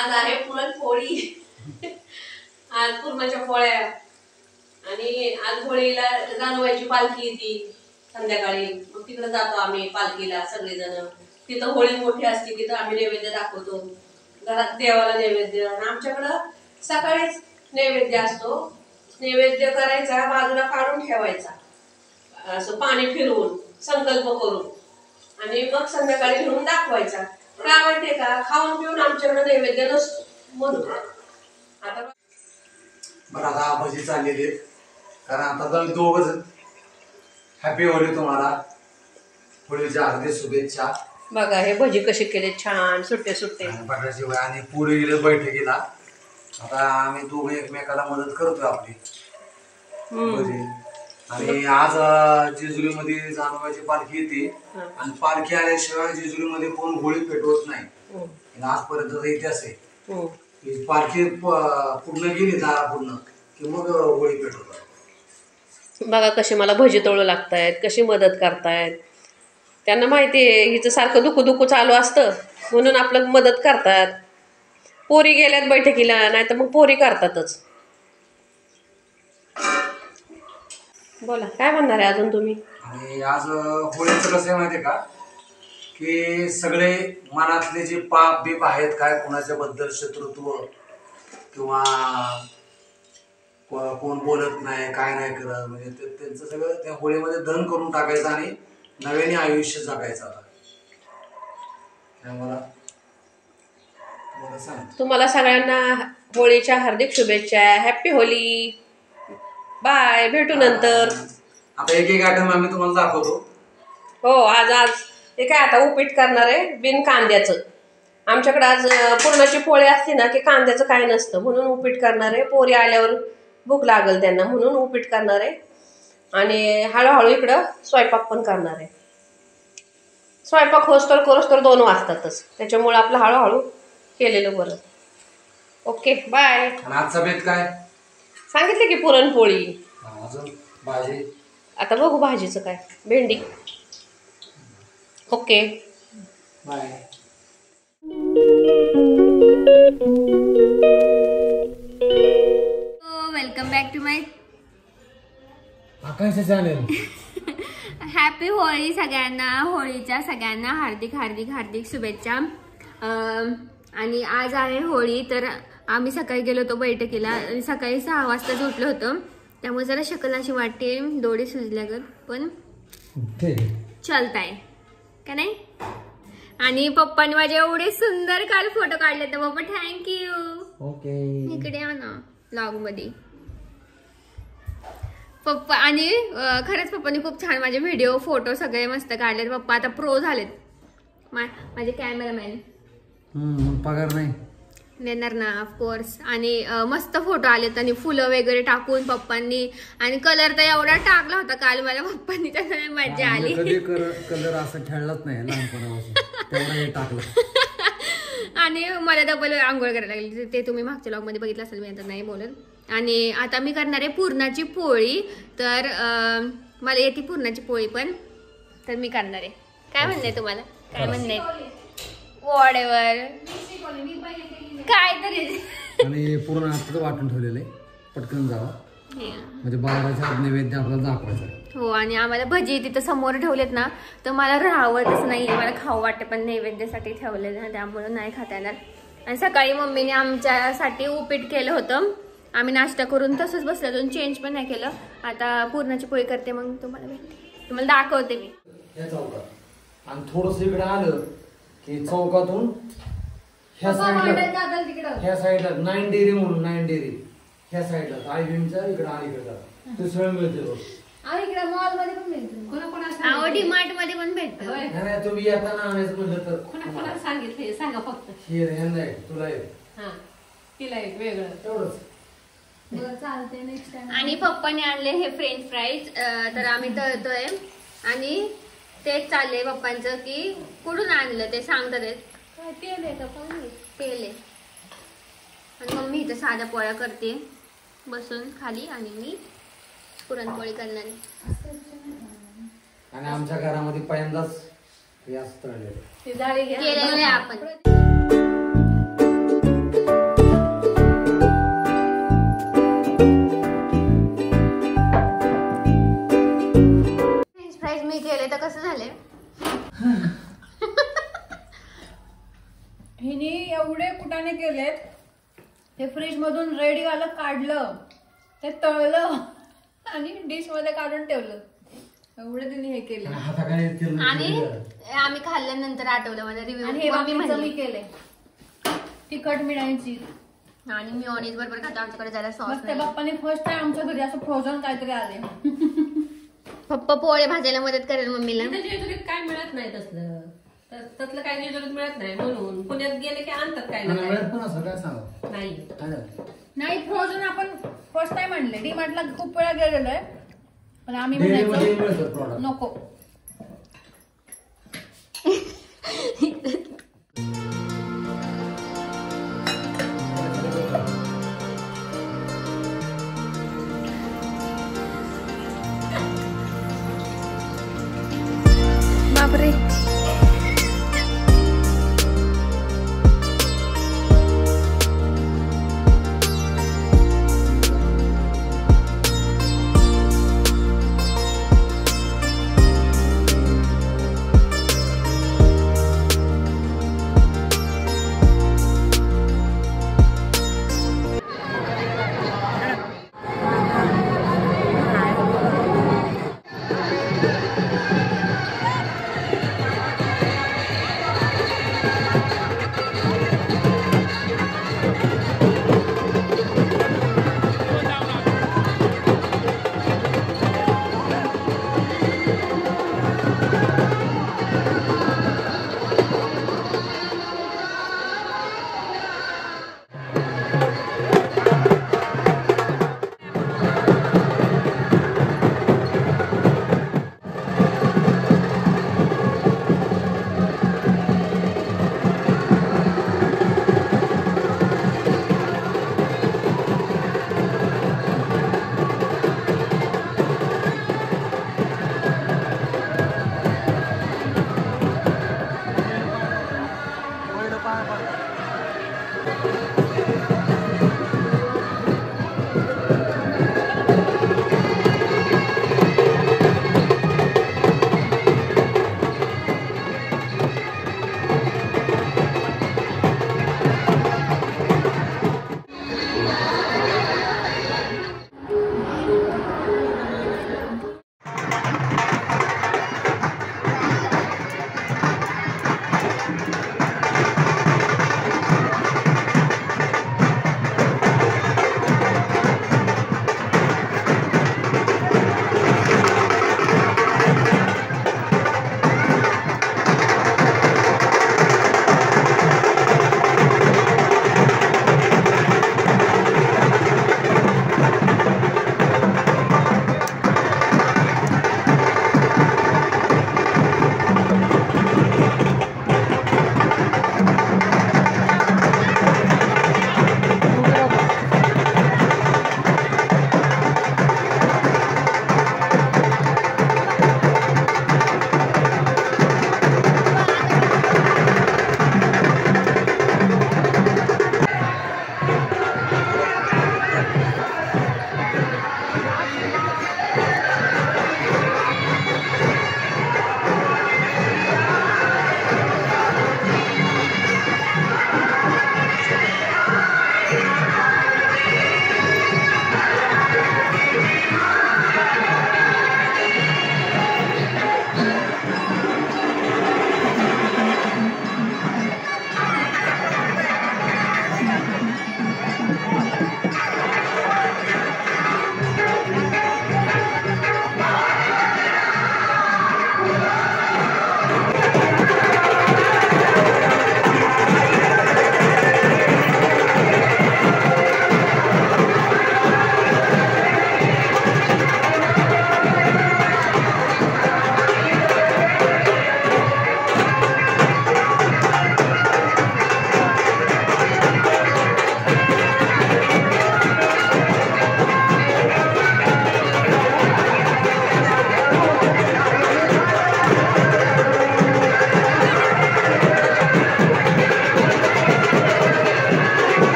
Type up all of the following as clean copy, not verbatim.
आज आहे पुरणपोळी. आज पुरणाच्या पोळ्या आणि आज होळीला जानवायची पालखी येते संध्याकाळी. मग तिकडे जातो आम्ही पालखीला सगळेजण. तिथं होळी मोठी असते, तिथं आम्ही नैवेद्य दाखवतो. घरात देवाला नैवेद्य. आणि आमच्याकडं सकाळीच नैवेद्य असतो. नैवेद्य करायचा, बाजूला काढून ठेवायचा असं पाणी फिरवून संकल्प करून, आणि मग संध्याकाळी घेऊन दाखवायचा. का माहितीये का, खाऊन पिऊन आमच्याकडे नैवेद्य नसतो म्हणून. आता बरं, आता भजी चाललेली आहेत, कारण आता दोघ जण. हॅपी होळी तुम्हाला, होळीच्या हार्दिक शुभेच्छा. बघा हे भजी कसे केले, छान सुट्टे सुट्टे बटाट्याची वय. आणि पुढे गेले बैठकीला. आता आम्ही दोघे एकमेकाला मदत करतोय आपली भजी. आणि आज जेजुरीमध्ये जानवायची पालखी येते, आणि पालखी आल्याशिवाय जेजुरीमध्ये कोण होळी पेटवत नाही. आजपर्यंत इतिहास आहे. पालखी पूर्ण गेली दारा पूर्ण की मग होळी पेटवतात. बघा कसे मला भजी तळू लागतायत, कशी मदत करतायत. त्यांना माहिती आहे हिचं सारखं दुखू दुखू चालू असतं, म्हणून आपलं मदत करतात. पोरी गेल्यात बैठकीला, नाही तर मग पोरी करतातच. बोला काय म्हणणार आहे अजून तुम्ही. आणि आज होळीचं कसं आहे माहितीये का, की सगळे मनातले जे पाप बीप आहेत, काय कोणाच्या बद्दल शत्रुत्व किंवा कोण बोलत नाही, काय नाही करत, म्हणजे त्यांचं सगळं त्या होळीमध्ये दहन करून टाकायचं आणि नव्याने आयुष्य जगायचं. आता तुम्हाला सगळ्यांना होळीच्या हार्दिक शुभेच्छा. हॅपी होळी. बाय, भेटू नंतर. आता एक एक आयटम आम्ही तुम्हाला दाखवतो. हो, आज हे काय आता उपीट करणार आहे बिन कांद्याचं. आमच्याकडे आज पुरणाची पोळी असते ना, की कांद्याचं काय नसतं, म्हणून उपीट करणार आहे. पोरी आल्यावर भूक लागल त्यांना, म्हणून उपीट करणार आहे. आणि हळूहळू इकडं स्वयंपाक पण करणार आहे. स्वयंपाक होस्तोर करोस्तोर 2 वाजतातच, त्याच्यामुळे आपलं हळूहळू केलेलं बरं. Okay bye. आजचा बेत काय सांगितलं की पुरणपोळी. अजून भाजी. आता बघू भाजीचं काय, भेंडी. Okay bye. Welcome back to my Akanksha channel. Happy Holi सगळ्यांना. होळीच्या सगळ्यांना हार्दिक हार्दिक हार्दिक शुभेच्छा. आणि आज आहे होळी, तर आम्ही सकाळी गेलो होतो बैठकीला आणि सकाळी 6 वाजता उठलो होतो, त्यामुळे जरा शकल अशी वाटते, डोळे सुजल्यागत, पण चालताय का नाही. आणि पप्पांनी माझे एवढे सुंदर काल फोटो काढले तर पप्पा थँक्यू. ओके, इकडे या ना ब्लॉग मध्ये पप्पा. आणि खरंच पप्पांनी खूप छान माझे व्हिडिओ फोटो सगळे मस्त काढलेत. पप्पा आता प्रो झालेत, माझे कॅमेरामॅन. पगार नाही देणार ना ऑफकोर्स. आणि मस्त फोटो आलेत, आणि फुलं वगैरे टाकून पप्पांनी. आणि कलर तर एवढा टाकला होता काल मला पप्पांनी, त्याला मजा आली. कलर असं खेळलाच नाही लहानपणापासून टाकलं. आणि मला डबल आंघोळ करायला लागली, ते तुम्ही मागच्या ब्लॉग मध्ये बघितलं असेल, मी आता नाही बोलत. आणि आता मी करणार आहे पुरणाची पोळी. तर मला येते पुरणाची पोळी पण, तर मी करणार आहे. काय म्हणणं तुम्हाला, काय म्हणणं आहे. वॉडेवर काय तरी. आणि पूर्ण हातात वाटून ठेवलेलं आहे, पटकन जावा, म्हणजे बाळाच्या नैवेद्य आपल्याला दाखवायचा. हो, आणि आम्हाला भजी तिथं समोर ठेवलेत ना, तर मला राहवतच नाही, मला खाऊ वाटते, पण नैवेद्यासाठी ठेवलेलं ना, त्यामुळे नाही खाता येणार. आणि सकाळी मम्मीने आमच्यासाठी उपीट केलं होतं, आम्ही नाश्ता करून तसंच बसलो, अजून चेंज पण नाही केलं. आता पुरणाची पोळी करते, मग तुम्हाला भेटते, तुम्हाला दाखवते मी. आणि थोडस इकडे आलं की चौकातून ह्या साईडला 9 डेअरी म्हणून 9 डेअरी ह्या साईडला आयबीएमच्या इकडे अलीकडे दुसरं मिळते. इकडे मॉल मध्ये पण मिळतं. अहो डीमार्ट मध्ये पण भेटत. नाही तुम्ही येताना आणायचं म्हणलं तर कोणा सांगितले सांगा फक्त. हे नाही तुला हा तिला एक वेगळं तेवढंच. चालते नेक्स्ट टाइम. आणि पप्पाने आणले हे फ्रेंच फ्राईज, तर आम्ही तळतोय आणि तेच चाललंय पप्पांचं की कुठून आणलं ते सांगतात. तेल आहे का पण तेल आहे. आणि मम्मी इथं साध्या पोळ्या करते बसून खाली आणि मी पुरणपोळी करणार आहे. आणि आमच्या घरामध्ये पहिल्यांदाच हे असं तळलेलं. ती जाळी घ्या. केलेलं आहे आपण. फ्रेंच फ्राईज मी केले तर कसं झाले? हिने एवढे कुटाने केलेत. हे फ्रीज मधून रेडी वाला काढलं, ते तळलं आणि डिश मध्ये काढून ठेवलं. एवढे तिने हे केले. हाताखाली तेल आणि आम्ही खाल्ल्यानंतर आठवलं मला आणि हे रिव्ह्यू मम्मी बाकीचं मी म्हणली. केले. तिखट मिठाईची आणि मेयोनीज बरोबर खातो, आमच्याकडे जरा सॉस मग ते बाप्पाने फर्स्ट टाइम आमच्या घरी असं फ्रोझन काहीतरी आले. पप्पा पोळे भाजायला मदत करेल मम्मीला. जेजुरीत काय मिळत नाही तसलं, त्यातलं काय जेजुरीत मिळत नाही म्हणून पुण्यात गेले की आणतात काय ना काय. पण असं काय सांगा नाही काय झालं? नाही फ्रोझन आपण फर्स्ट टाइम आणले. डीमार्टला खूप वेळा गेलेलो आहे, पण आम्ही डेअरीमध्ये म्हणायचो मिळतात product. नको. बापरे.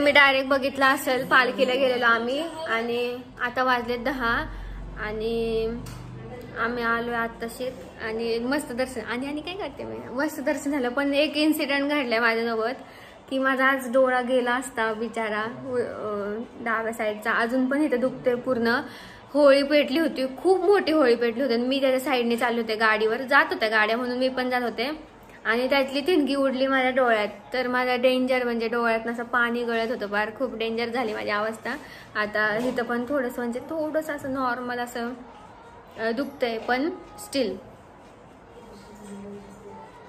तुम्ही डायरेक्ट बघितला असेल, पालखीला गेलेलो आम्ही आणि आता वाजले 10 आणि आम्ही आलो आत्ताशीच आणि मस्त दर्शन आणि काय करते मी, मस्त दर्शन झालं. पण एक इन्सिडेंट घडलाय माझ्यासोबत की माझा आज डोळा गेला असता बिचारा, डाव्या साईडचा. अजून पण इथं दुखते पूर्ण. होळी पेटली होती, खूप मोठी होळी पेटली होती. मी त्याच्या साईडने चालले होते, गाडीवर जात होत्या गाड्या म्हणून मी पण जात होते आणि त्यातली ठिणगी उडली माझ्या डोळ्यात. तर माझा डेंजर म्हणजे डोळ्यात असं पाणी गळत होतं फार, खूप डेंजर झाली माझी अवस्था. आता इथं पण थोडंसं म्हणजे थोडंसं असं नॉर्मल असं दुखतंय, पण स्टील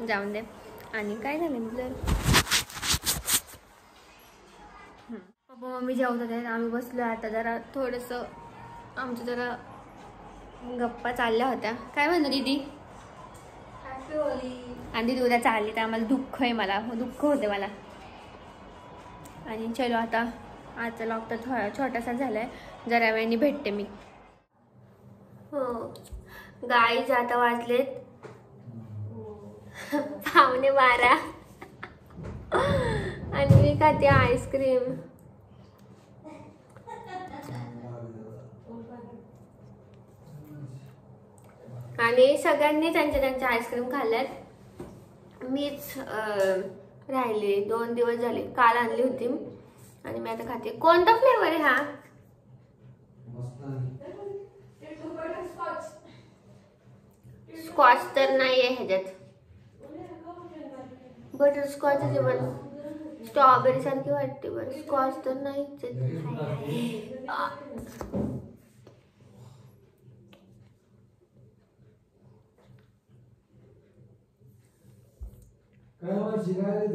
जाऊन दे. आणि काय झालं जर पप्पा मम्मी जेवत होते, आम्ही बसलो. आता जरा थोडंसं आमच्या जरा गप्पा चालल्या होत्या. काय म्हणतो दीदी? आणि दीदी उद्या चालली तर आम्हाला दुःख आहे, मला दुःख होते मला. आणि चलो आता आजचा लॉक तर थोडा छोटासा झालाय, जरा वेळाने भेटते मी. हो गाईज, आता वाजलेत 11:15 आणि मी खाते आईस्क्रीम. आणि सगळ्यांनी त्यांच्या आईस्क्रीम खाल्ल्यात, मीच राहिले. 2 दिवस झाले, काल आणली होती आणि मी आता खाते. कोणता फ्लेवर आहे हा? स्कॉच तर नाही आहे ह्याच्यात, बटर स्कॉच आहे पण स्ट्रॉबेरी सारखी वाटते. बरं स्कॉच तर नाहीच काय